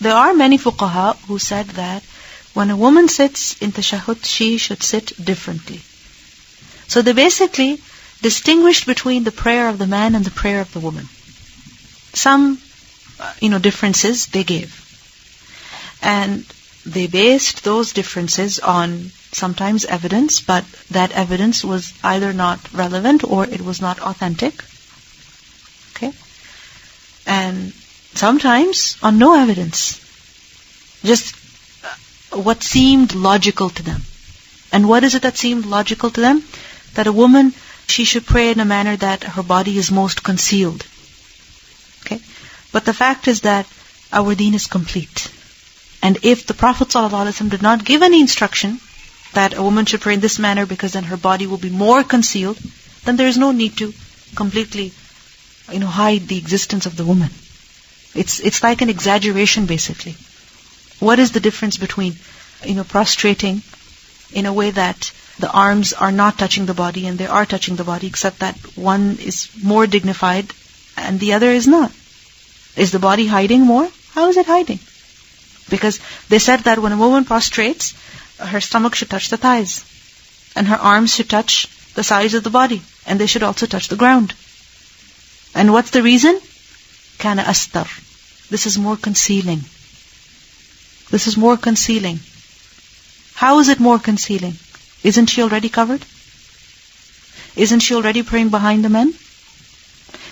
There are many fuqaha who said that when a woman sits in tashahhud, she should sit differently. So they basically distinguished between the prayer of the man and the prayer of the woman. Some, differences they gave. And they based those differences on sometimes evidence, but that evidence was either not relevant or it was not authentic. Okay? And sometimes on no evidence. Just what seemed logical to them. And what is it that seemed logical to them? That a woman, she should pray in a manner that her body is most concealed. Okay? But the fact is that our deen is complete. And if the Prophet ﷺ did not give any instruction that a woman should pray in this manner because then her body will be more concealed, then there is no need to completely, hide the existence of the woman. It's like an exaggeration basically. What is the difference between, prostrating in a way that the arms are not touching the body and they are touching the body, except that one is more dignified and the other is not? Is the body hiding more? How is it hiding? Because they said that when a woman prostrates, her stomach should touch the thighs, and her arms should touch the sides of the body, and they should also touch the ground. And what's the reason? Kana astar. This is more concealing. This is more concealing. How is it more concealing? Isn't she already covered? Isn't she already praying behind the men?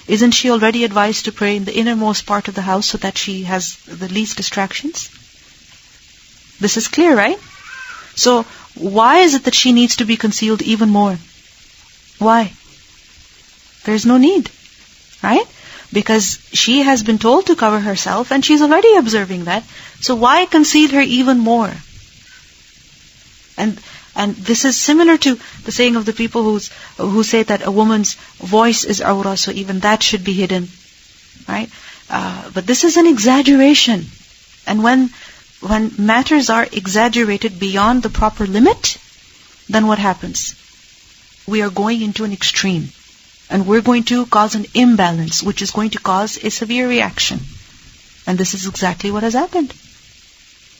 Isn't she already advised to pray in the innermost part of the house so that she has the least distractions? This is clear, right? So, why is it that she needs to be concealed even more? Why? There's no need, right? Because she has been told to cover herself and she's already observing that. So why conceal her even more? And this is similar to the saying of the people who say that a woman's voice is awra, so even that should be hidden, right? But this is an exaggeration. And when matters are exaggerated beyond the proper limit, then what happens? We are going into an extreme. And we're going to cause an imbalance, which is going to cause a severe reaction. And this is exactly what has happened.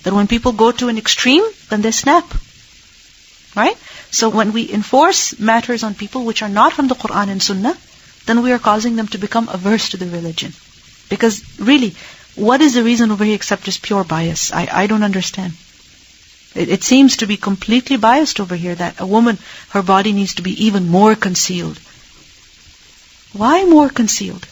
That when people go to an extreme, then they snap. Right? So when we enforce matters on people which are not from the Quran and Sunnah, then we are causing them to become averse to the religion. Because really, what is the reason over here except just pure bias? I don't understand. It seems to be completely biased over here that a woman, her body needs to be even more concealed. Why more concealed?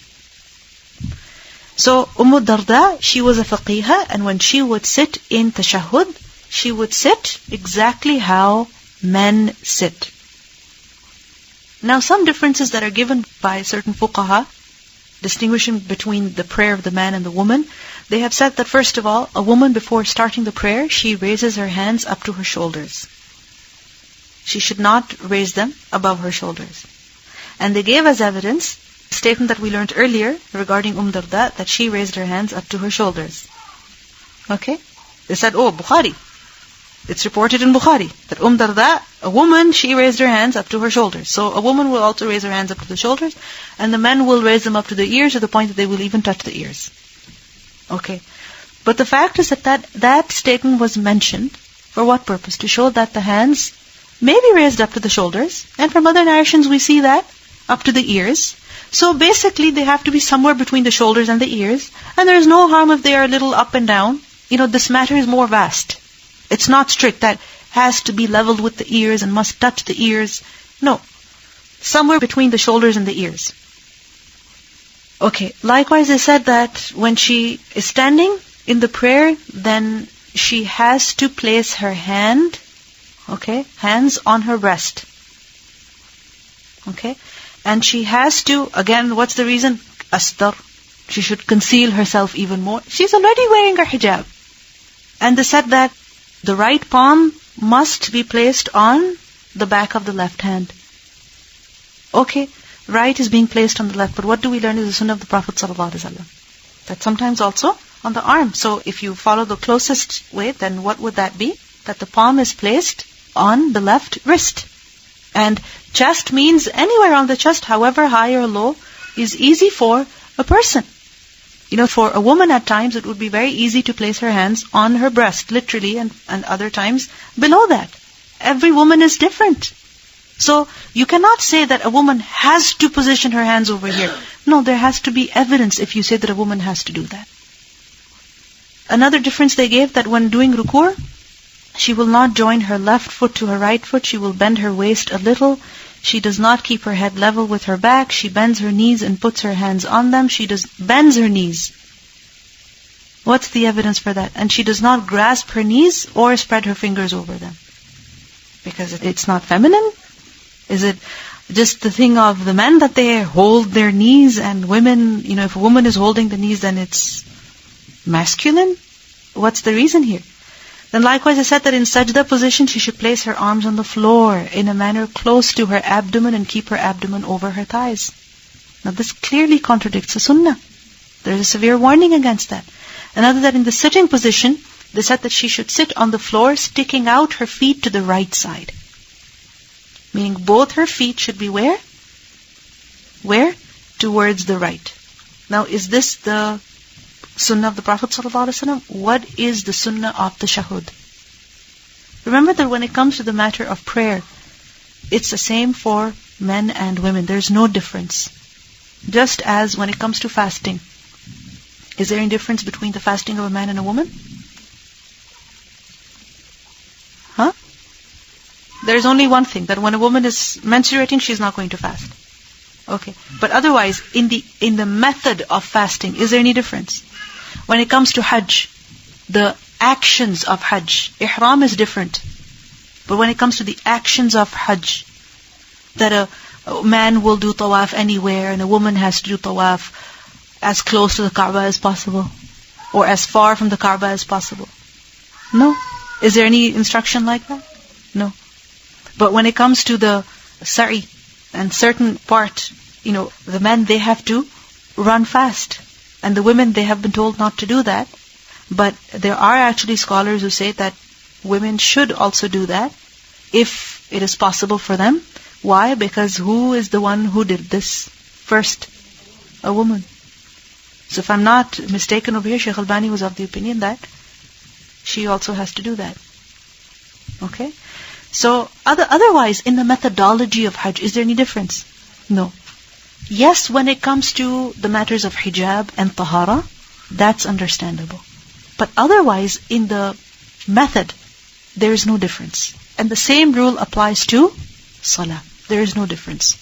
So, Darda, she was a faqihah, and when she would sit in tashahhud, she would sit exactly how men sit. Now, some differences that are given by certain fuqaha, distinguishing between the prayer of the man and the woman, they have said that first of all, a woman before starting the prayer, she raises her hands up to her shoulders. She should not raise them above her shoulders. And they gave as evidence a statement that we learned earlier regarding Darda, that she raised her hands up to her shoulders. Okay? They said, Bukhari. It's reported in Bukhari that Darda, a woman, she raised her hands up to her shoulders. So a woman will also raise her hands up to the shoulders, and the men will raise them up to the ears to the point that they will even touch the ears. Okay. But the fact is that statement was mentioned for what purpose? To show that the hands may be raised up to the shoulders, and from other narrations we see that up to the ears. So basically they have to be somewhere between the shoulders and the ears, and there is no harm if they are a little up and down. This matter is more vast. It's not strict that has to be leveled with the ears and must touch the ears. No. Somewhere between the shoulders and the ears. Okay. Likewise, they said that when she is standing in the prayer, then she has to place her hands on her breast. Okay? And she has to, again, what's the reason? Astar. She should conceal herself even more. She's already wearing her hijab. And they said that the right palm must be placed on the back of the left hand. Okay, right is being placed on the left, but what do we learn is the sunnah of the Prophet ﷺ? That sometimes also on the arm. So if you follow the closest way, then what would that be? That the palm is placed on the left wrist. And chest means anywhere on the chest, however high or low, is easy for a person. For a woman at times it would be very easy to place her hands on her breast, literally, and other times below that. Every woman is different. So you cannot say that a woman has to position her hands over here. No, there has to be evidence if you say that a woman has to do that. Another difference they gave, that when doing ruku', she will not join her left foot to her right foot. She will bend her waist a little. She does not keep her head level with her back. She bends her knees and puts her hands on them. She bends her knees. What's the evidence for that? And she does not grasp her knees or spread her fingers over them. Because it's not feminine? Is it just the thing of the men that they hold their knees, and women, if a woman is holding the knees, then it's masculine? What's the reason here? Then likewise I said that in sajda position she should place her arms on the floor in a manner close to her abdomen and keep her abdomen over her thighs. Now this clearly contradicts the sunnah. There is a severe warning against that. Another, that in the sitting position, they said that she should sit on the floor sticking out her feet to the right side. Meaning both her feet should be where? Where? Towards the right. Now is this the sunnah of the Prophet ﷺ? What is the sunnah of the tashahhud? Remember that when it comes to the matter of prayer, it's the same for men and women. There's no difference. Just as when it comes to fasting, is there any difference between the fasting of a man and a woman? Huh? There's only one thing, that when a woman is menstruating, she's not going to fast. Okay. But otherwise, in the method of fasting, is there any difference? When it comes to Hajj, the actions of Hajj, Ihram is different. But when it comes to the actions of Hajj, that a man will do tawaf anywhere and a woman has to do tawaf as close to the Kaaba as possible, or as far from the Kaaba as possible. No. Is there any instruction like that? No. But when it comes to the sa'i and certain part, the men, they have to run fast. And the women, they have been told not to do that. But there are actually scholars who say that women should also do that if it is possible for them. Why? Because who is the one who did this first? A woman. So if I'm not mistaken over here, Shaykh Albani was of the opinion that she also has to do that. Okay? So otherwise, in the methodology of Hajj, is there any difference? No. Yes, when it comes to the matters of hijab and tahara, that's understandable. But otherwise, in the method, there is no difference. And the same rule applies to salah. There is no difference.